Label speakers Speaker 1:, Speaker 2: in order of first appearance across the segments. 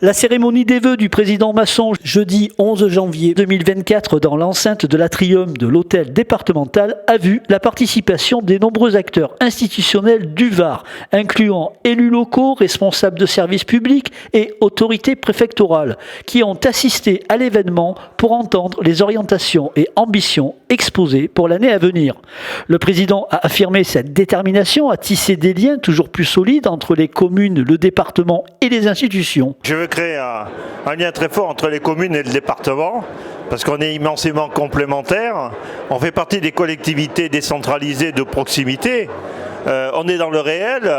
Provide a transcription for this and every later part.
Speaker 1: La cérémonie des vœux du président Masson, jeudi 11 janvier 2024, dans l'enceinte de l'atrium de l'hôtel départemental, a vu la participation des nombreux acteurs institutionnels du Var, incluant élus locaux, responsables de services publics et autorités préfectorales, qui ont assisté à l'événement pour entendre les orientations et ambitions exposées pour l'année à venir. Le président a affirmé sa détermination à tisser des liens toujours plus solides entre les communes, le département et les institutions.
Speaker 2: Je veux créer un lien très fort entre les communes et le département, parce qu'on est immensément complémentaires. On fait partie des collectivités décentralisées de proximité. On est dans le réel,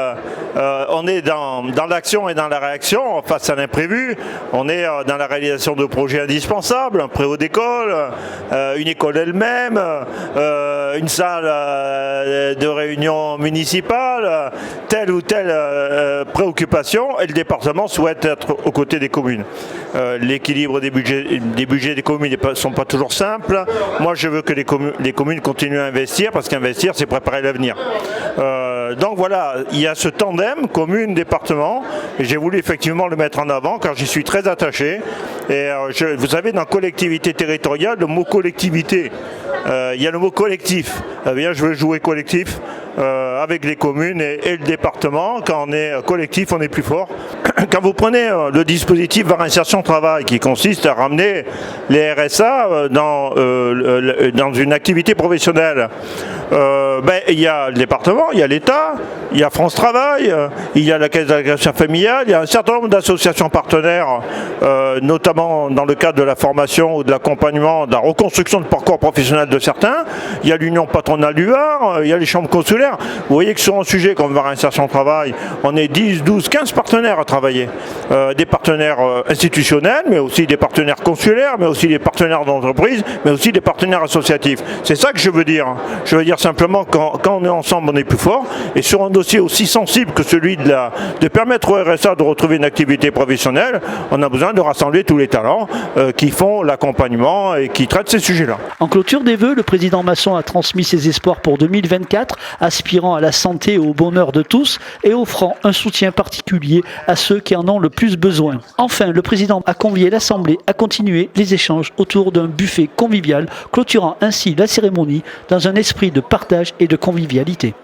Speaker 2: on est dans l'action et dans la réaction face à l'imprévu. On est dans la réalisation de projets indispensables, un préau d'école, une école elle-même, une salle de réunion municipale, telle ou telle préoccupation, et le département souhaite être aux côtés des communes. L'équilibre des budgets des communes ne sont pas toujours simples. Moi, je veux que les communes continuent à investir, parce qu'investir, c'est préparer l'avenir. Donc voilà, il y a ce tandem commune-département, et j'ai voulu effectivement le mettre en avant car j'y suis très attaché. Et vous savez, dans collectivité territoriale, le mot collectivité, il y a le mot collectif. Eh bien, je veux jouer collectif avec les communes et le département. Quand on est collectif, on est plus fort. Quand vous prenez le dispositif Var Insertion Travail, qui consiste à ramener les RSA dans une activité professionnelle, il y a le département, il y a l'État, il y a France Travail, il y a la Caisse d'allocation familiale, il y a un certain nombre d'associations partenaires, notamment dans le cadre de la formation ou de l'accompagnement, de la reconstruction de parcours professionnel de certains. Il y a l'Union patronale du Var, il y a les chambres consulaires. Vous voyez que sur un sujet comme Var Insertion Travail, on est 10, 12, 15 partenaires à travailler. Des partenaires institutionnels, mais aussi des partenaires consulaires, mais aussi des partenaires d'entreprise, mais aussi des partenaires associatifs. C'est ça que je veux dire. Je veux dire simplement quand on est ensemble, on est plus fort. Et sur un dossier aussi sensible que celui de permettre au RSA de retrouver une activité professionnelle, on a besoin de rassembler tous les talents qui font l'accompagnement et qui traitent ces sujets-là.
Speaker 1: En clôture des vœux, le président Masson a transmis ses espoirs pour 2024, aspirant à la santé et au bonheur de tous et offrant un soutien particulier à ceux qui en ont le plus besoin. Enfin, le président a convié l'Assemblée à continuer les échanges autour d'un buffet convivial, clôturant ainsi la cérémonie dans un esprit de partage et de convivialité.